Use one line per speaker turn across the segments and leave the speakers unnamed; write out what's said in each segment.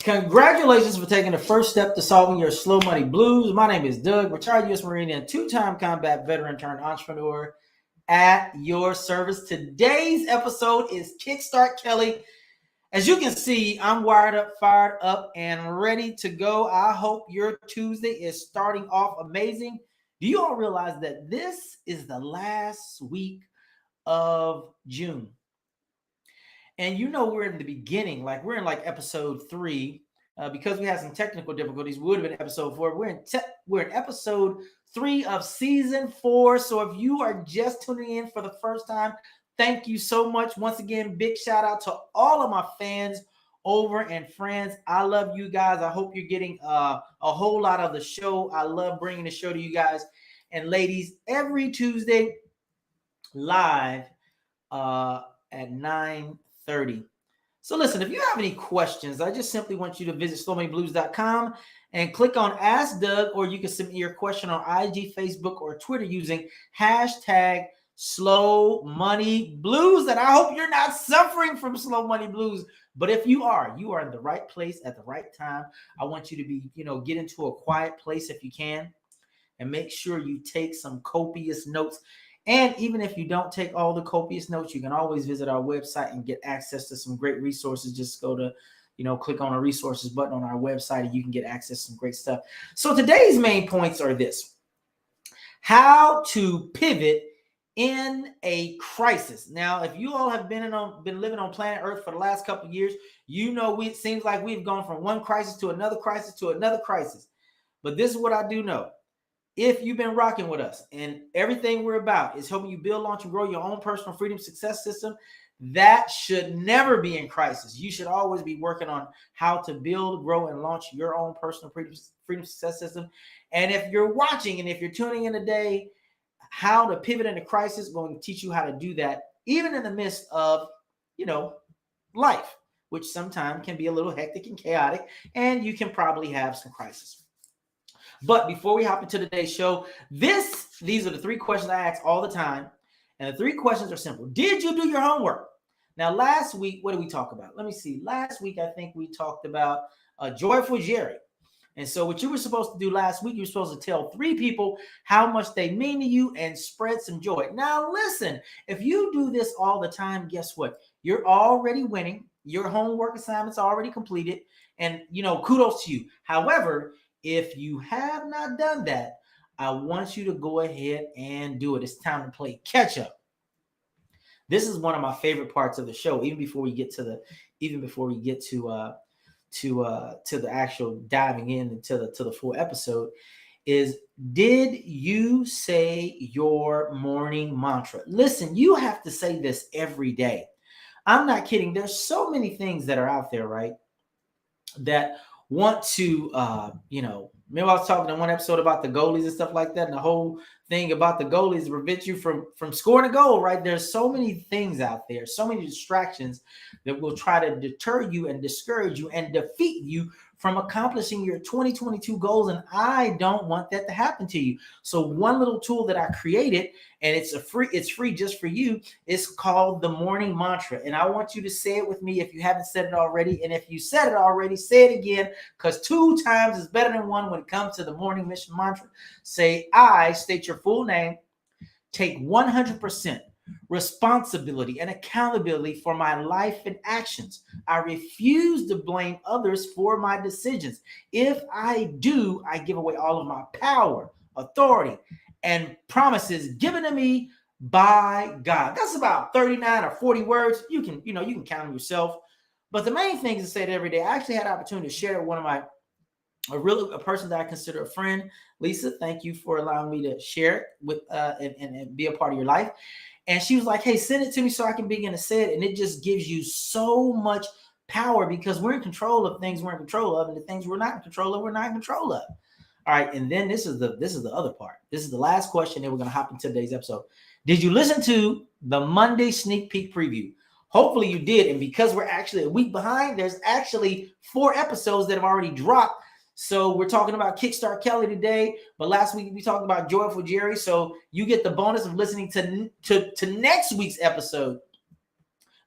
Congratulations for taking the first step to solving your slow money blues. My name is Doug, retired U.S. Marine and two-time combat veteran turned entrepreneur at your service. Today's episode is Kickstart Kelly. As you can see, I'm wired up, fired up, and ready to go. I hope your Tuesday is starting off amazing. Do you all realize that this is the last week of June? And you know we're in the beginning, like we're in like episode 3. Because we had some technical difficulties, we would have been episode 4. We're in episode 3 of season 4. So if you are just tuning in for the first time, thank you so much. Once again, big shout out to all of my fans over and friends. I love you guys. I hope you're getting a whole lot of the show. I love bringing the show to you guys. And ladies, every Tuesday live at 9:30. So listen, if you have any questions, I just simply want you to visit slowmoneyblues.com and click on Ask Doug, or you can submit your question on IG, Facebook, or Twitter using hashtag Slow Money Blues. And I hope you're not suffering from slow money blues. But if you are in the right place at the right time. I want you to be, get into a quiet place if you can, and make sure you take some copious notes. And even if you don't take all the copious notes, you can always visit our website and get access to some great resources. Just go to, click on the resources button on our website and you can get access to some great stuff. So today's main points are this: how to pivot in a crisis. Now, if you all have been living on planet Earth for the last couple of years, it seems like we've gone from one crisis to another crisis to another crisis. But this is what I do know. If you've been rocking with us and everything we're about is helping you build, launch, and grow your own personal freedom success system, that should never be in crisis. You should always be working on how to build, grow, and launch your own personal freedom success system. And if you're watching and if you're tuning in today, how to pivot in a crisis, we're going to teach you how to do that, even in the midst of, life, which sometimes can be a little hectic and chaotic, and you can probably have some crisis. But before we hop into today's show, these are the 3 questions I ask all the time. And the 3 questions are simple. Did you do your homework? Now, last week, what did we talk about? Let me see. Last week, I think we talked about Joyful Jerry. And so what you were supposed to do last week, you were supposed to tell 3 people how much they mean to you and spread some joy. Now, listen, if you do this all the time, guess what? You're already winning. Your homework assignment's already completed. And, kudos to you. However, if you have not done that, I want you to go ahead and do it. It's time to play catch up. This is one of my favorite parts of the show, even before we get to the actual diving into the full episode, is did you say your morning mantra? Listen, you have to say this every day. I'm not kidding. There's so many things that are out there, right, that want to, remember I was talking in one episode about the goalies and stuff like that, and the whole thing about the goalies prevent you from scoring a goal, right? There's so many things out there, so many distractions that will try to deter you and discourage you and defeat you from accomplishing your 2022 goals. And I don't want that to happen to you. So one little tool that I created, and it's free just for you, is called the morning mantra. And I want you to say it with me if you haven't said it already. And if you said it already, say it again, because 2 times is better than 1 when it comes to the morning mission mantra. Say, I state your full name, take 100% responsibility and accountability for my life and actions. I refuse to blame others for my decisions. If I do, I give away all of my power, authority, and promises given to me by God. That's about 39 or 40 words. You can count them yourself. But the main thing is to say it every day. I actually had an opportunity to share with one of a person that I consider a friend. Lisa, thank you for allowing me to share it with and be a part of your life. And she was like, hey, send it to me so I can begin to say it. And it just gives you so much power, because we're in control of things we're in control of, and the things we're not in control of, we're not in control of. All right. And then this is the other part. This is the last question, and we're going to hop into today's episode. Did you listen to the Monday sneak peek preview? Hopefully you did. And because we're actually a week behind, there's actually 4 episodes that have already dropped. So we're talking about Kickstart Kelly today, but last week we talked about Joyful Jerry. So you get the bonus of listening to next week's episode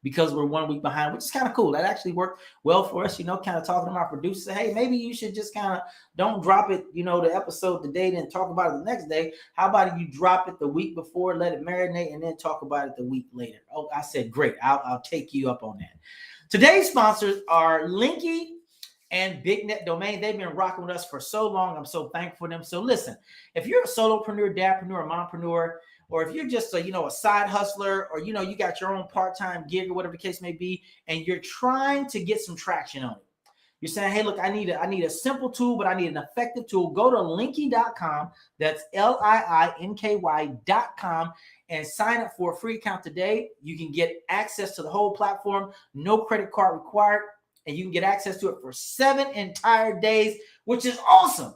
because we're 1 week behind, which is kind of cool. That actually worked well for us, kind of talking to my producer. Hey, maybe you should just kind of don't drop it, the episode today, then talk about it the next day. How about you drop it the week before, let it marinate, and then talk about it the week later? Oh, I said, great. I'll take you up on that. Today's sponsors are LIINKY and BIGNETDOMAIN. They've been rocking with us for so long. I'm so thankful for them. So listen, if you're a solopreneur, dadpreneur, mompreneur, or if you're just a side hustler, or you got your own part-time gig or whatever the case may be, and you're trying to get some traction on it. You're saying, hey, look, I need a simple tool, but I need an effective tool. Go to LIINKY.com. That's LIINKY.com and sign up for a free account today. You can get access to the whole platform, no credit card required, and you can get access to it for 7 entire days, which is awesome.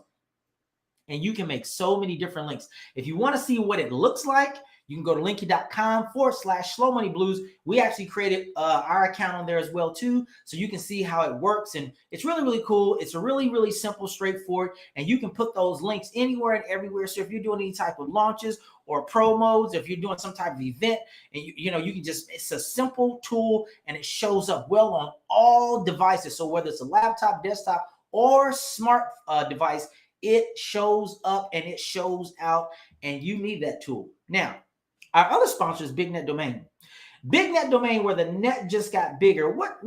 And you can make so many different links. If you want to see what it looks like, you can go to LIINKY.com/slowmoneyblues. We actually created our account on there as well too, so you can see how it works. And it's really, really cool. It's a really, really simple, straightforward, and you can put those links anywhere and everywhere. So if you're doing any type of launches or promos, if you're doing some type of event, and you can just, it's a simple tool and it shows up well on all devices. So whether it's a laptop, desktop, or smart device, it shows up and it shows out, and you need that tool. Now, our other sponsor is BIGNETDOMAIN. BIGNETDOMAIN, where the net just got bigger. What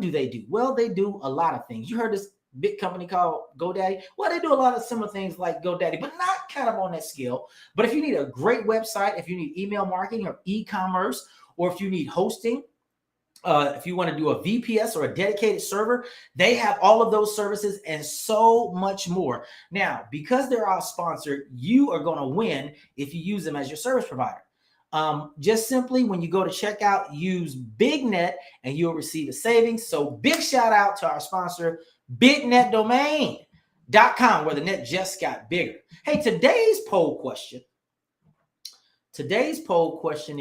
do they do? Well, they do a lot of things. You heard this big company called GoDaddy. Well, they do a lot of similar things like GoDaddy, but not kind of on that scale. But if you need a great website, if you need email marketing or e-commerce, or if you need hosting, if you want to do a VPS or a dedicated server, they have all of those services and so much more. Now, because they're our sponsor, you are going to win if you use them as your service provider. Just simply, when you go to checkout, use BigNet and you'll receive a savings. So big shout out to our sponsor, BIGNETDOMAIN.com, where the net just got bigger. Hey, today's poll question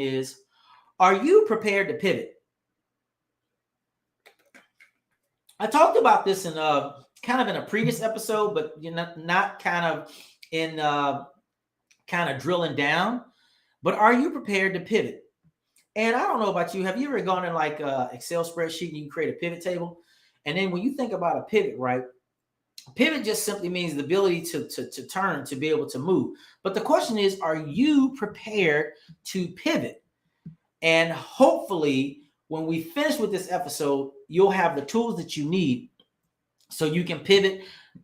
is, are you prepared to pivot? I talked about this in kind of in a previous episode, but not kind of in kind of drilling down. But are you prepared to pivot? And I don't know about you. Have you ever gone in like a Excel spreadsheet and you create a pivot table? And then when you think about a pivot, right? Pivot just simply means the ability to turn, to be able to move. But the question is, are you prepared to pivot? And hopefully, when we finish with this episode, you'll have the tools that you need so you can pivot,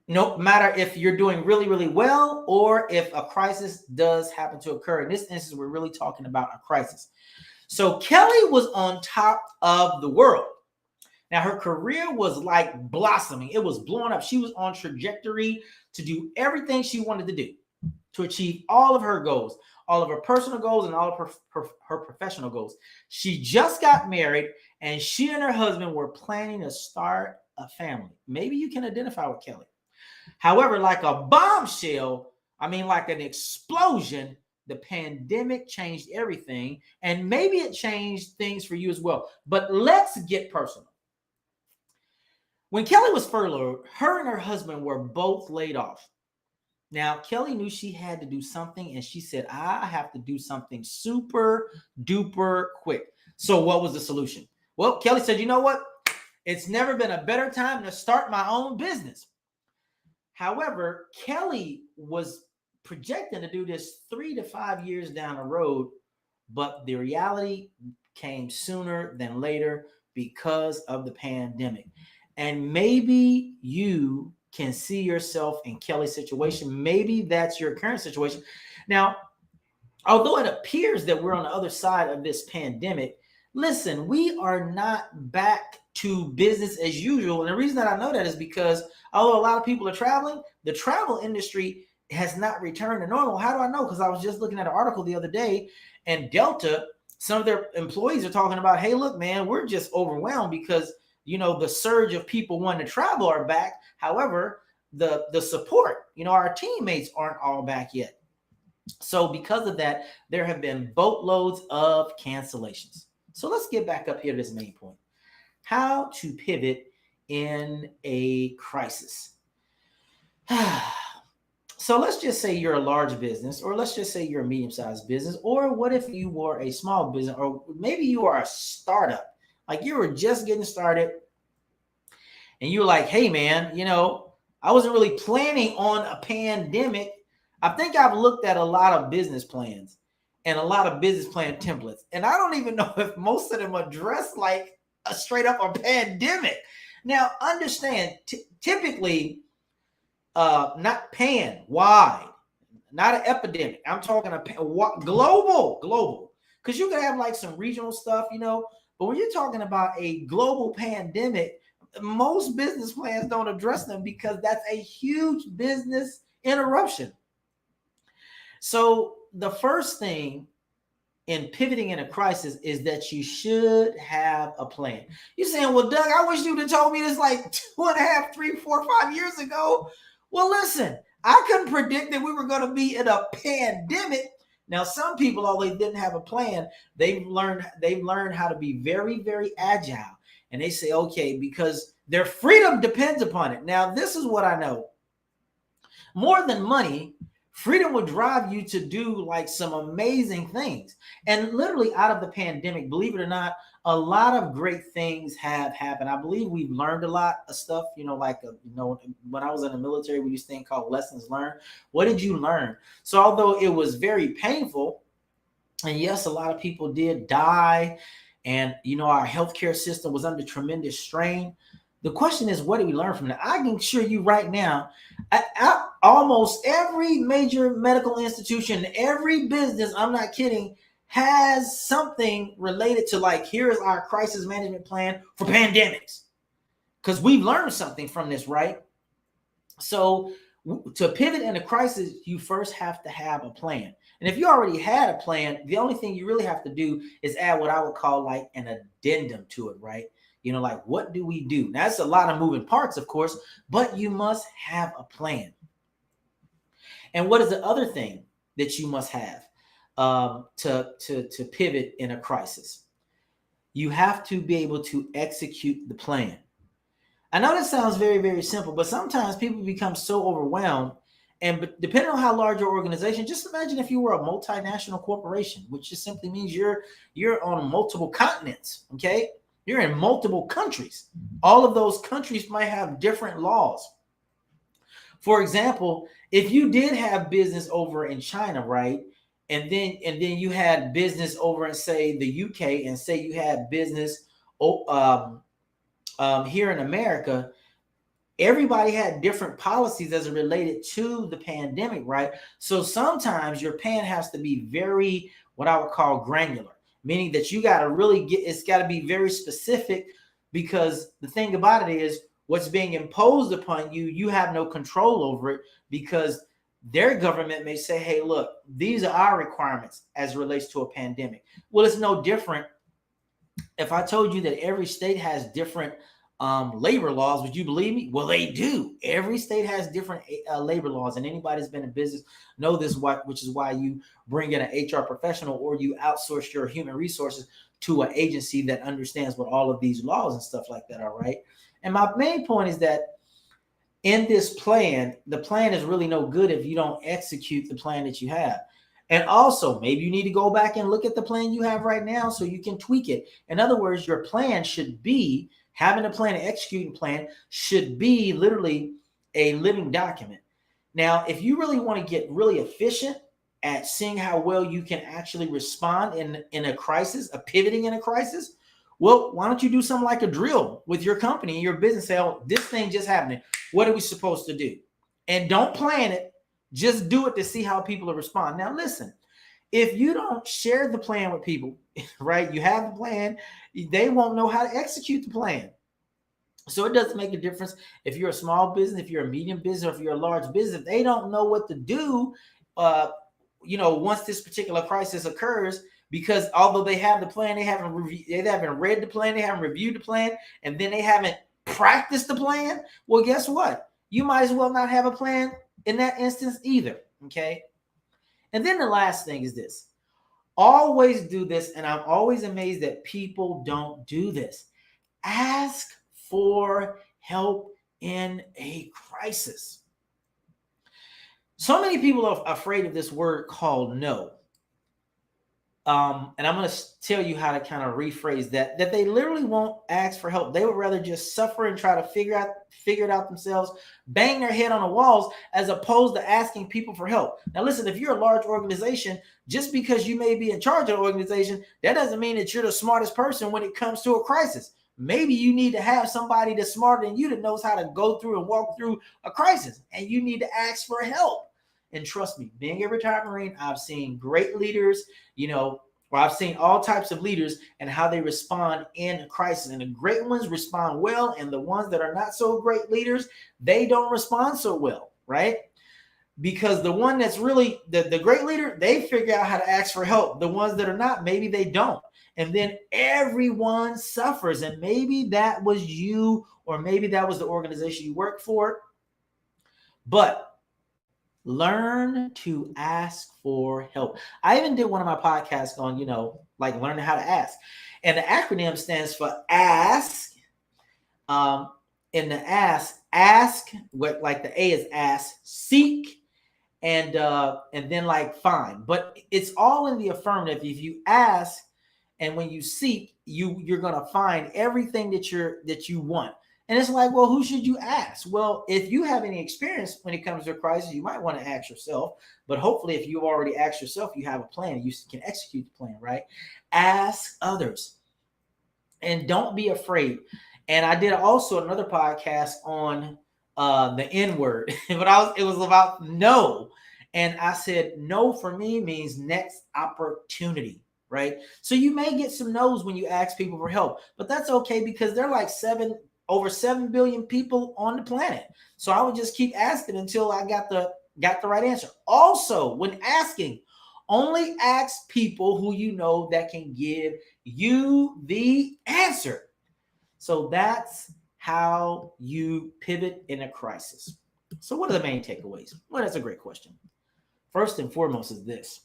no matter if you're doing really, really well or if a crisis does happen to occur. In this instance, we're really talking about a crisis. So Kelly was on top of the world. Now, her career was like blossoming. It was blowing up. She was on trajectory to do everything she wanted to do, to achieve all of her goals, all of her personal goals, and all of her professional goals. She just got married, and she and her husband were planning to start a family. Maybe you can identify with Kelly. However, like a bombshell, like an explosion, the pandemic changed everything, and maybe it changed things for you as well. But let's get personal. When Kelly was furloughed, her and her husband were both laid off. Now, Kelly knew she had to do something, and she said, I have to do something super duper quick. So what was the solution? Well, Kelly said, you know what? It's never been a better time to start my own business. However, Kelly was projecting to do this 3 to 5 years down the road, but the reality came sooner than later because of the pandemic. And maybe you can see yourself in Kelly's situation. Maybe that's your current situation. Now, although it appears that we're on the other side of this pandemic, listen, we are not back to business as usual. And the reason that I know that is because although a lot of people are traveling, the travel industry has not returned to normal. How do I know? Because I was just looking at an article the other day, and Delta, some of their employees are talking about, hey, look, man, we're just overwhelmed because the surge of people wanting to travel are back. However, the support, our teammates aren't all back yet. So because of that, there have been boatloads of cancellations. So let's get back up here to this main point. How to pivot in a crisis. So let's just say you're a large business, or let's just say you're a medium-sized business, or what if you were a small business, or maybe you are a startup Like you were just getting started and you were like, hey man, I wasn't really planning on a pandemic. I think I've looked at a lot of business plans and a lot of business plan templates, and I don't even know if most of them address like a straight up a pandemic. Now, understand, typically, not wide, not an epidemic. I'm talking global, because you can have like some regional stuff, but when you're talking about a global pandemic, most business plans don't address them because that's a huge business interruption. So the first thing in pivoting in a crisis is that you should have a plan. You're saying, well, Doug, I wish you'd have told me this like 2.5, 3, 4, 5 years ago. Well, listen, I couldn't predict that we were going to be in a pandemic. Now, some people, although they didn't have a plan, they've learned how to be very, very agile. And they say, okay, because their freedom depends upon it. Now, this is what I know. More than money, freedom will drive you to do like some amazing things. And literally out of the pandemic, believe it or not, a lot of great things have happened. I believe we've learned a lot of stuff, when I was in the military, we used to think called lessons learned. What did you learn? So although it was very painful, and yes, a lot of people did die, and our healthcare system was under tremendous strain. The question is, what did we learn from that? I can assure you right now, almost every major medical institution, every business, I'm not kidding, has something related to like, here is our crisis management plan for pandemics. Because we've learned something from this, right? So to pivot in a crisis, you first have to have a plan. And if you already had a plan, the only thing you really have to do is add what I would call like an addendum to it, right? Like what do we do? Now, that's a lot of moving parts, of course, but you must have a plan. And what is the other thing that you must have to pivot in a crisis? You have to be able to execute the plan. I know that sounds very, very simple, but sometimes people become so overwhelmed. And depending on how large your organization, just imagine if you were a multinational corporation, which just simply means you're on multiple continents, okay? You're in multiple countries. All of those countries might have different laws. For example, if you did have business over in China, right? And then you had business over in, say, the UK, and say you had business here in America, everybody had different policies as it related to the pandemic, right? So sometimes your plan has to be very, what I would call granular, meaning that you got to really it's got to be very specific, because the thing about it is what's being imposed upon you, you have no control over it, because their government may say, hey, look, these are our requirements as it relates to a pandemic. Well, it's no different. If I told you that every state has different labor laws, would you believe me? Well, they do. Every state has different labor laws, and anybody that's been in business know this, which is why you bring in an HR professional or you outsource your human resources to an agency that understands what all of these laws and stuff like that are, right? And my main point is that in this plan, the plan is really no good if you don't execute the plan that you have. And also, maybe you need to go back and look at the plan you have right now so you can tweak it. In other words, your plan should be, having a plan and executing plan should be literally a living document. Now, if you really want to get really efficient at seeing how well you can actually respond in a crisis, a pivoting in a crisis, well, why don't you do something like a drill with your company and your business? Say, oh, this thing just happened. What are we supposed to do? And don't plan it. Just do it to see how people will respond. Now, listen, if you don't share the plan with people, right, you have the plan, they won't know how to execute the plan. So it doesn't make a difference if you're a small business, if you're a medium business, or if you're a large business. If they don't know what to do, once this particular crisis occurs, because although they have the plan, they haven't read the plan, they haven't reviewed the plan, and then they haven't practiced the plan. Well, guess what? You might as well not have a plan in that instance either, okay? And then the last thing is this. Always do this, and I'm always amazed that people don't do this. Ask for help in a crisis. So many people are afraid of this word called no. And I'm going to tell you how to kind of rephrase that they literally won't ask for help. They would rather just suffer and try to figure it out themselves, bang their head on the walls, as opposed to asking people for help. Now, listen, if you're a large organization, just because you may be in charge of the organization, that doesn't mean that you're the smartest person when it comes to a crisis. Maybe you need to have somebody that's smarter than you that knows how to go through and walk through a crisis, and you need to ask for help. And trust me, being a retired Marine, I've seen great leaders, I've seen all types of leaders and how they respond in a crisis. And the great ones respond well, and the ones that are not so great leaders, they don't respond so well, right? Because the one that's really the great leader, they figure out how to ask for help. The ones that are not, maybe they don't. And then everyone suffers. And maybe that was you, or maybe that was the organization you work for. But learn to ask for help. I even did one of my podcasts on, learning how to ask. And the acronym stands for ASK. In the ask, what like the A is ask, seek, and then like find. But it's all in the affirmative. If you ask and when you seek, you're gonna find everything that you want. And it's like, well, who should you ask? Well, if you have any experience when it comes to a crisis, you might want to ask yourself. But hopefully, if you've already asked yourself, you have a plan. You can execute the plan, right? Ask others. And don't be afraid. And I did also another podcast on the N word, but it was about no. And I said, no for me means next opportunity, right? So you may get some no's when you ask people for help, but that's okay, because they're like over 7 billion people on the planet. So I would just keep asking until I got the right answer. Also, when asking, only ask people who you know that can give you the answer. So that's how you pivot in a crisis. So what are the main takeaways? Well, that's a great question. First and foremost is this: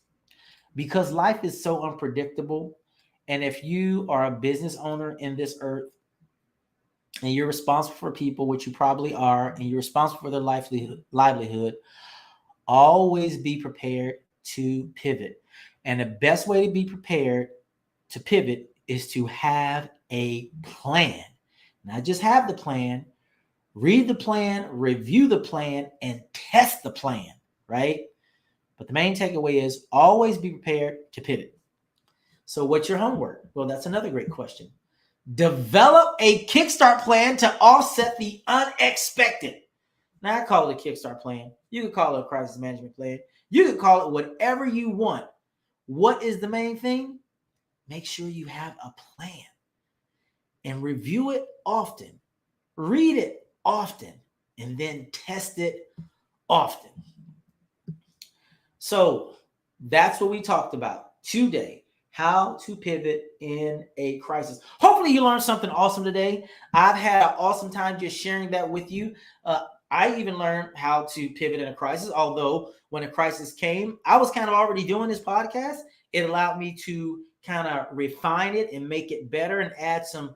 because life is so unpredictable, and if you are a business owner in this earth, and you're responsible for people, which you probably are, and you're responsible for their livelihood, always be prepared to pivot. And the best way to be prepared to pivot is to have a plan. Not just have the plan, read the plan, review the plan, and test the plan, right? But the main takeaway is always be prepared to pivot. So what's your homework? Well, that's another great question. Develop a Kickstart plan to offset the unexpected. Now, I call it a Kickstart plan. You could call it a crisis management plan. You could call it whatever you want. What is the main thing? Make sure you have a plan and review it often. Read it often, and then test it often. So that's what we talked about today. How to pivot in a crisis. Hopefully you learned something awesome today. I've had an awesome time just sharing that with you. I even learned how to pivot in a crisis, although when a crisis came, I was kind of already doing this podcast. It allowed me to kind of refine it and make it better and add some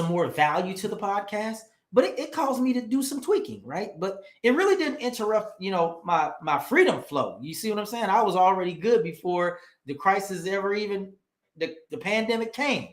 more value to the podcast. But it caused me to do some tweaking, right? But it really didn't interrupt, my freedom flow. You see what I'm saying? I was already good before the crisis ever even, the pandemic came.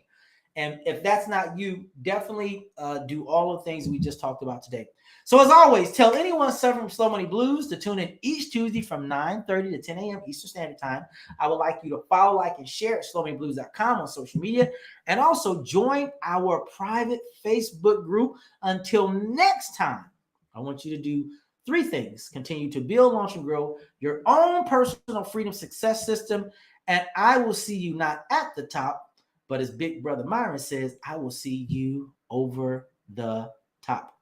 And if that's not you, definitely do all the things we just talked about today. So as always, tell anyone suffering from slow money blues to tune in each Tuesday from 9:30 to 10 a.m. Eastern Standard Time. I would like you to follow, like, and share at slowmoneyblues.com on social media. And also join our private Facebook group. Until next time, I want you to do 3 things. Continue to build, launch, and grow your own personal freedom success system. And I will see you not at the top, but as Big Brother Myron says, I will see you over the top.